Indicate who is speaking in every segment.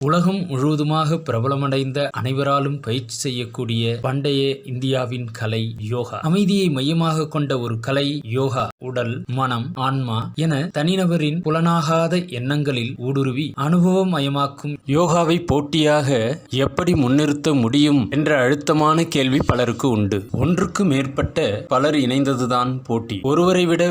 Speaker 1: உலகம் முழுவதுமாக பிரபலமடைந்த அனைவராலும் பயிற்சி செய்யக்கூடிய பண்டைய இந்தியாவின் கலை யோகா. அமைதியை மையமாக கொண்ட ஒரு கலை யோகா. உடல், மனம், ஆன்மா என தனிநபரின் புலனாகாத எண்ணங்களில் ஊடுருவி அனுபவமயமாக்கும் யோகாவை போட்டியாக எப்படி முன்னிறுத்த முடியும் என்ற அழுத்தமான கேள்வி பலருக்கு உண்டு. ஒன்றுக்கு மேற்பட்ட பலர் இணைந்ததுதான் போட்டி. ஒருவரை விட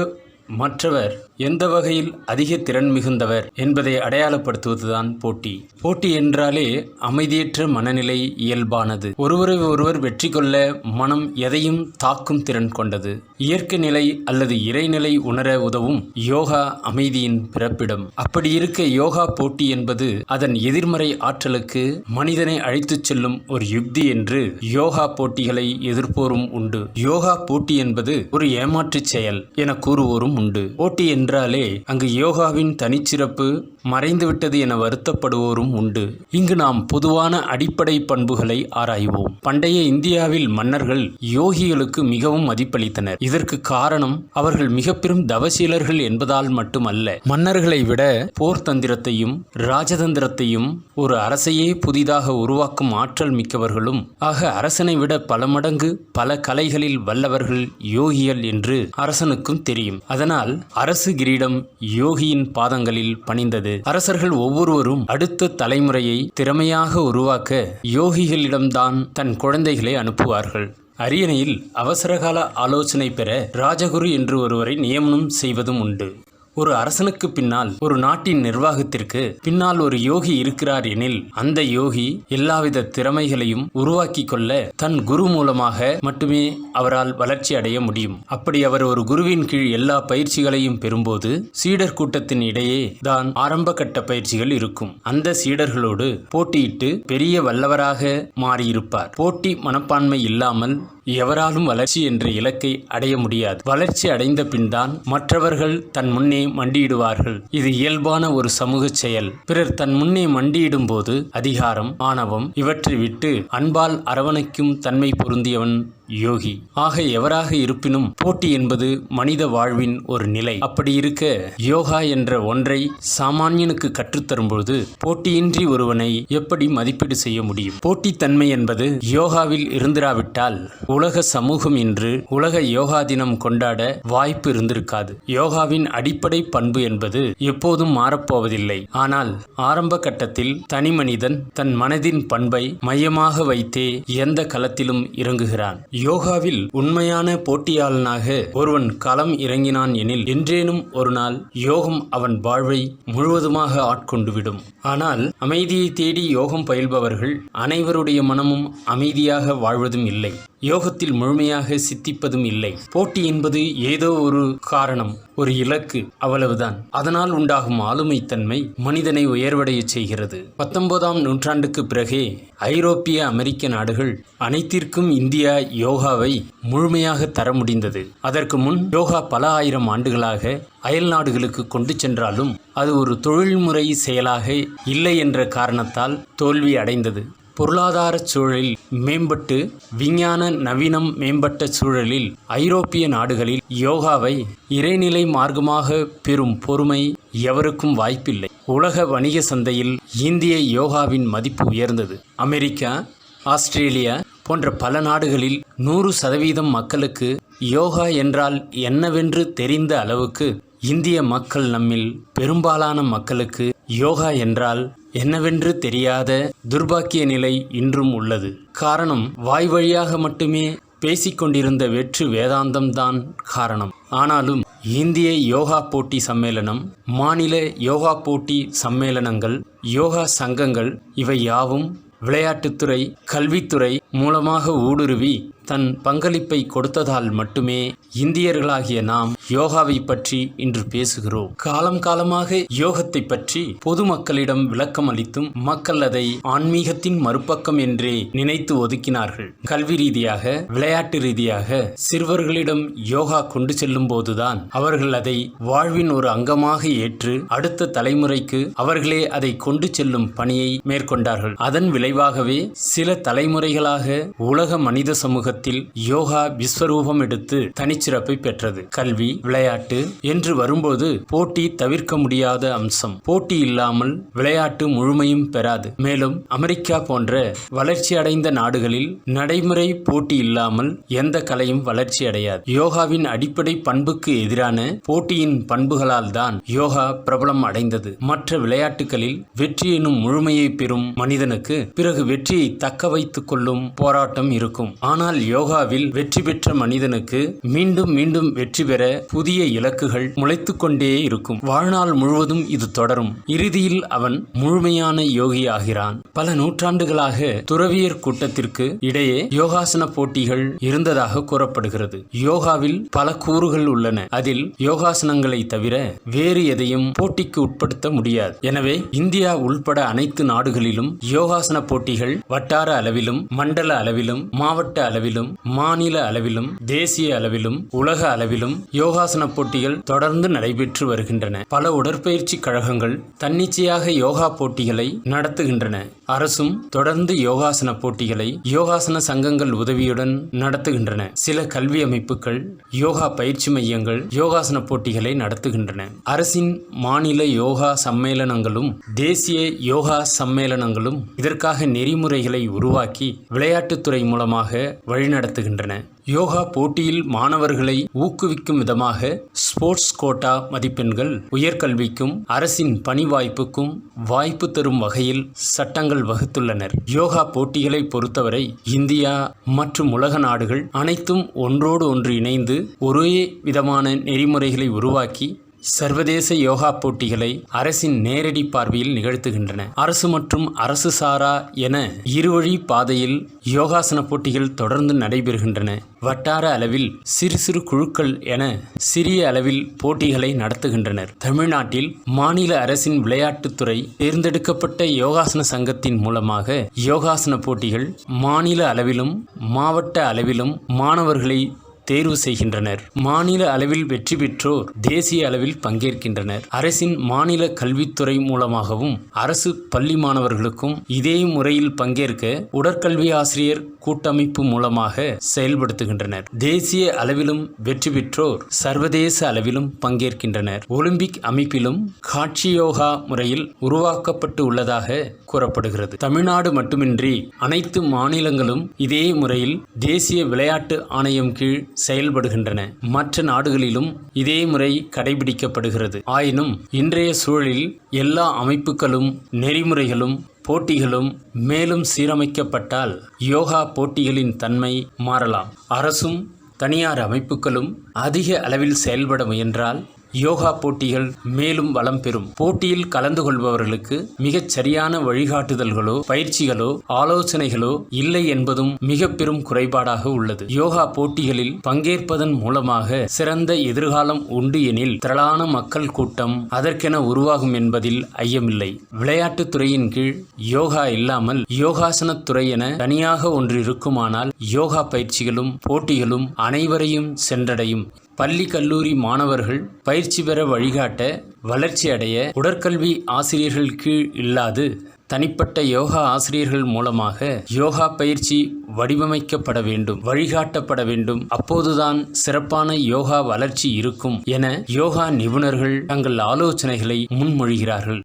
Speaker 1: மற்றவர் எந்த வகையில் அதிக திறன் மிகுந்தவர் என்பதை அடையாளப்படுத்துவதுதான் போட்டி. போட்டி என்றாலே அமைதியற்ற மனநிலை இயல்பானது. ஒருவரை ஒருவர் வெற்றி கொள்ள மனம் எதையும் தாக்கும் திறன் கொண்டது. இயற்கை நிலை அல்லது இறைநிலை உணர உதவும் யோகா அமைதியின் பிறப்பிடம். அப்படி இருக்க யோகா போட்டி என்பது அதன் எதிர்மறை ஆற்றலுக்கு மனிதனை அழைத்துச் செல்லும் ஒரு யுக்தி என்று யோகா போட்டிகளை எதிர்ப்போரும் உண்டு. யோகா போட்டி என்பது ஒரு ஏமாற்றுச் செயல் என கூறுவோரும் உண்டு. போட்டி என்றாலே அங்கு யோகாவின் தனிச்சிறப்பு மறைந்துவிட்டது என வருத்தப்படுவோரும் உண்டு. இங்கு நாம் பொதுவான அடிப்படை பண்புகளை ஆராய்வோம். பண்டைய இந்தியாவில் மன்னர்கள் யோகிகளுக்கு மிகவும் மதிப்பளித்தனர். இதற்கு காரணம் அவர்கள் மிக பெரும் தவசீலர்கள் என்பதால் மட்டுமல்ல. மன்னர்களை விட போர் தந்திரத்தையும் ராஜதந்திரத்தையும் ஒரு அரசையே புதிதாக உருவாக்கும் ஆற்றல் மிக்கவர்களும் ஆக அரசனை விட பல மடங்கு பல கலைகளில் வல்லவர்கள் யோகிகள் என்று அரசனுக்கும் தெரியும். அதனால் அரசு கிரீடம் யோகியின் பாதங்களில் பணிந்தது. அரசர்கள் ஒவ்வொருவரும் அடுத்த தலைமுறையை திறமையாக உருவாக்க யோகிகளிடம்தான் தன் குழந்தைகளை அனுப்புவார்கள். அரியணையில் அவசரகால ஆலோசனை பெற ராஜகுரு என்று ஒருவரை நியமனம் செய்வதும் உண்டு. ஒரு அரசனுக்கு பின்னால், ஒரு நாட்டின் நிர்வாகத்திற்கு பின்னால் ஒரு யோகி இருக்கிறார் எனில் அந்த யோகி எல்லாவித திறமைகளையும் உருவாக்கி கொள்ள தன் குரு மூலமாக மட்டுமே அவரால் வளர்ச்சி அடைய முடியும். அப்படி அவர் ஒரு குருவின் கீழ் எல்லா பயிற்சிகளையும் பெறும்போது சீடர் கூட்டத்தின் இடையே தான் ஆரம்ப கட்ட பயிற்சிகள் இருக்கும். அந்த சீடர்களோடு போட்டியிட்டு பெரிய வல்லவராக மாறியிருப்பார். போட்டி மனப்பான்மை இல்லாமல் எவராலும் வளர்ச்சி என்ற இலக்கை அடைய முடியாது. வளர்ச்சி அடைந்த பின்தான் மற்றவர்கள் தன் முன்னே மண்டியிடுவார்கள். இது இயல்பான ஒரு சமூக செயல். பிறர் தன் முன்னே மண்டியிடும் போது அதிகாரம், ஆணவம் இவற்றை விட்டு அன்பால் அரவணைக்கும் தன்மை பொருந்தியவன் யோகி. ஆக எவராக இருப்பினும் போட்டி என்பது மனித வாழ்வின் ஒரு நிலை. அப்படி இருக்க யோகா என்ற ஒன்றை சாமானியனுக்கு கற்றுத்தரும்பொழுது போட்டியின்றி ஒருவனை எப்படி மதிப்பீடு செய்ய முடியும்? போட்டித்தன்மை என்பது யோகாவில் இருந்திராவிட்டால் உலக சமூகம் இன்று உலக யோகா தினம் கொண்டாட வாய்ப்பு இருந்திருக்காது. யோகாவின் அடிப்படை பண்பு என்பது எப்போதும் மாறப்போவதில்லை. ஆனால் ஆரம்ப கட்டத்தில் தனி மனிதன் தன் மனதின் பண்பை மையமாக வைத்தே எந்த களத்திலும் இறங்குகிறான். யோகாவில் உண்மையான போட்டியாளனாக ஒருவன் களம் இறங்கினான் எனில் என்றேனும் ஒரு நாள் யோகம் அவன் வாழ்வை முழுவதுமாக ஆட்கொண்டுவிடும். ஆனால் அமைதியை தேடி யோகம் பயில்பவர்கள் அனைவருடைய மனமும் அமைதியாக வாழ்வதும் இல்லை, யோகத்தில் முழுமையாக சித்திப்பதும் இல்லை. போட்டி என்பது ஏதோ ஒரு காரணம், ஒரு இலக்கு, அவ்வளவுதான். அதனால் உண்டாகும் ஆளுமைத்தன்மை மனிதனை உயர்வடைய செய்கிறது. 19ஆம் நூற்றாண்டுக்கு பிறகே ஐரோப்பிய அமெரிக்க நாடுகள் அனைத்திற்கும் இந்தியா யோகாவை முழுமையாக தர முடிந்தது. அதற்கு முன் யோகா பல ஆயிரம் ஆண்டுகளாக அயல் நாடுகளுக்கு கொண்டு சென்றாலும் அது ஒரு தொழில்முறை செயலாக இல்லை என்ற காரணத்தால் தோல்வி அடைந்தது. பொருளாதார சூழலில் மேம்பட்டு விஞ்ஞான நவீனம் மேம்பட்ட சூழலில் ஐரோப்பிய நாடுகளில் யோகாவை இறைநிலை மார்க்கமாக பெறும் பொறுமை எவருக்கும் வாய்ப்பில்லை. உலக வணிக சந்தையில் இந்திய யோகாவின் மதிப்பு உயர்ந்தது. அமெரிக்கா, ஆஸ்திரேலியா போன்ற பல நாடுகளில் 100% மக்களுக்கு யோகா என்றால் என்னவென்று தெரிந்த அளவுக்கு இந்திய மக்கள் நம்மில் பெரும்பாலான மக்களுக்கு யோகா என்றால் என்னவென்று தெரியாத துர்பாக்கிய நிலை இன்றும் உள்ளது. காரணம், வாய் வழியாக மட்டுமே பேசிக்கொண்டிருந்த வெற்று வேதாந்தம் தான் காரணம். ஆனாலும் இந்திய யோகா போட்டி சம்மேளனம், மாநில யோகா போட்டி சம்மேளனங்கள், யோகா சங்கங்கள் இவை யாவும் விளையாட்டுத்துறை, கல்வித்துறை மூலமாக ஊடுருவி தன் பங்களிப்பை கொடுத்ததால் மட்டுமே இந்தியர்களாகிய நாம் யோகாவை பற்றி இன்று பேசுகிறோம். காலம் காலமாக யோகத்தை பற்றி பொதுமக்களிடம் விளக்கம் அளித்தும் மக்கள் அதை ஆன்மீகத்தின் மறுபக்கம் என்றே நினைத்து ஒதுக்கினார்கள். கல்வி ரீதியாக, விளையாட்டு ரீதியாக சிறுவர்களிடம் யோகா கொண்டு செல்லும் போதுதான் அவர்கள் அதை வாழ்வின் ஒரு அங்கமாக ஏற்று அடுத்த தலைமுறைக்கு அவர்களே அதை கொண்டு செல்லும் பணியை மேற்கொண்டார்கள். அதன் விளைவாகவே சில தலைமுறைகளாக வழியாக உலக மனித சமூகத்தில் யோகா விஸ்வரூபம் எடுத்து தனிச்சிறப்பை பெற்றது. கல்வி, விளையாட்டு என்று வரும்போது போட்டி தவிர்க்க முடியாத அம்சம். போட்டி இல்லாமல் விளையாட்டு முழுமையும் பெறாது. மேலும் அமெரிக்கா போன்ற வளர்ச்சி அடைந்த நாடுகளில் நடைமுறை போட்டி இல்லாமல் எந்த கலையும் வளர்ச்சி அடையாது. யோகாவின் அடிப்படை பண்புக்கு எதிரான போட்டியின் பண்புகளால் தான் யோகா பிரபலம் அடைந்தது. மற்ற விளையாட்டுகளில் வெற்றி எனும் முழுமையை பெறும் மனிதனுக்கு பிறகு வெற்றியை தக்க வைத்துக் கொள்ளும் போராட்டம் இருக்கும். ஆனால் யோகாவில் வெற்றி பெற்ற மனிதனுக்கு மீண்டும் மீண்டும் வெற்றி பெற புதிய இலக்குகள் முளைத்துக் கொண்டே இருக்கும். வாழ்நாள் முழுவதும் இது தொடரும். இறுதியில் அவன் முழுமையான யோகி ஆகிறான். பல நூற்றாண்டுகளாக துறவியர் கூட்டத்திற்கு இடையே யோகாசன போட்டிகள் இருந்ததாக கூறப்படுகிறது. யோகாவில் பல கூறுகள் உள்ளன. அதில் யோகாசனங்களை தவிர வேறு எதையும் போட்டிக்கு உட்படுத்த முடியாது. எனவே இந்தியா உள்பட அனைத்து நாடுகளிலும் யோகாசன போட்டிகள் வட்டார அளவிலும், மண்டல அளவிலும், மாவட்ட அளவிலும், மாநில அளவிலும், தேசிய அளவிலும், உலக அளவிலும் யோகாசன போட்டிகள் தொடர்ந்து நடைபெற்று வருகின்றன. பல உடற்பயிற்சி கழகங்கள் தன்னிச்சையாக யோகா போட்டிகளை நடத்துகின்றன. அரசும் தொடர்ந்து யோகாசன போட்டிகளை யோகாசன சங்கங்கள் உதவியுடன் நடத்துகின்றன. சில கல்வி அமைப்புகள், யோகா பயிற்சி மையங்கள் யோகாசன போட்டிகளை நடத்துகின்றன. அரசின் மாநில யோகா சம்மேளனங்களும் தேசிய யோகா சம்மேளனங்களும் இதற்காக நெறிமுறைகளை உருவாக்கி விளையாட்டுத்துறை மூலமாக வழிநடத்துகின்றன. யோகா போட்டியில் மாணவர்களை ஊக்குவிக்கும் விதமாக ஸ்போர்ட்ஸ் கோட்டா மதிப்பெண்கள், உயர்கல்விக்கும் அரசின் பணி வாய்ப்புக்கும் வாய்ப்பு தரும் வகையில் சட்டங்கள் வகுத்துள்ளனர். யோகா போட்டிகளை பொறுத்தவரை இந்தியா மற்றும் உலக நாடுகள் அனைத்தும் ஒன்றோடு ஒன்று இணைந்து ஒரே விதமான நெறிமுறைகளை உருவாக்கி சர்வதேச யோகா போட்டிகளை அரசின் நேரடி பார்வையில் நிகழ்த்துகின்றன. அரசு மற்றும் அரசு சாரா என இருவழி பாதையில் யோகாசன போட்டிகள் தொடர்ந்து நடைபெறுகின்றன. வட்டார அளவில் சிறு சிறு குழுக்கள் என சிறிய அளவில் போட்டிகளை நடத்துகின்றனர். தமிழ்நாட்டில் மாநில அரசின் விளையாட்டுத்துறை தேர்ந்தெடுக்கப்பட்ட யோகாசன சங்கத்தின் மூலமாக யோகாசன போட்டிகள் மாநில அளவிலும் மாவட்ட அளவிலும் மாணவர்களை தேர்வு செய்கின்றனர். மாநில அளவில் வெற்றி பெற்றோர் தேசிய அளவில் பங்கேற்கின்றனர். அரசின் மாநில கல்வித்துறை மூலமாகவும் அரசு பள்ளி மாணவர்களுக்கும் இதே முறையில் பங்கேற்க உடற்கல்வி ஆசிரியர் கூட்டமைப்பு மூலமாக செயல்படுத்துகின்றனர். தேசிய அளவிலும் வெற்றி பெற்றோர் சர்வதேச அளவிலும் பங்கேற்கின்றனர். ஒலிம்பிக் அமைப்பிலும் காட்சி யோகா முறையில் உருவாக்கப்பட்டு உள்ளதாக கூறப்படுகிறது. தமிழ்நாடு மட்டுமின்றி அனைத்து மாநிலங்களும் இதே முறையில் தேசிய விளையாட்டு ஆணையம் கீழ் செயல்படுகின்றன. மற்ற நாடுகளிலும் இதே முறை கடைபிடிக்கப்படுகிறது. ஆயினும் இன்றைய சூழலில் எல்லா அமைப்புகளும் நெறிமுறைகளும் போட்டிகளும் மேலும் சீரமைக்கப்பட்டால் யோகா போட்டிகளின் தன்மை மாறலாம். அரசும் தனியார் அமைப்புகளும் அதிக அளவில் செயல்பட முயன்றால் யோகா போட்டிகள் மேலும் வளம் பெறும். போட்டியில் கலந்து கொள்பவர்களுக்கு மிகச் சரியான வழிகாட்டுதல்களோ பயிற்சிகளோ ஆலோசனைகளோ இல்லை என்பதும் மிக பெரும் குறைபாடாக உள்ளது. யோகா போட்டிகளில் பங்கேற்பதன் மூலமாக சிறந்த எதிர்காலம் உண்டு எனில் திரளான மக்கள் கூட்டம் அதற்கென உருவாகும் என்பதில் ஐயமில்லை. விளையாட்டுத்துறையின் கீழ் யோகா இல்லாமல் யோகாசன துறை என தனியாக ஒன்று இருக்குமானால் யோகா பயிற்சிகளும் போட்டிகளும் அனைவரையும் சென்றடையும். பள்ளி கல்லூரி மாணவர்கள் பயிற்சி பெற வழிகாட்ட வளர்ச்சி அடைய உடற்கல்வி ஆசிரியர்கள் கீழ் இல்லாது தனிப்பட்ட யோகா ஆசிரியர்கள் மூலமாக யோகா பயிற்சி வடிவமைக்கப்பட வேண்டும், வழிகாட்டப்பட வேண்டும். அப்போதுதான் சிறப்பான யோகா வளர்ச்சி இருக்கும் என யோகா நிபுணர்கள் தங்கள் ஆலோசனைகளை முன்மொழிகிறார்கள்.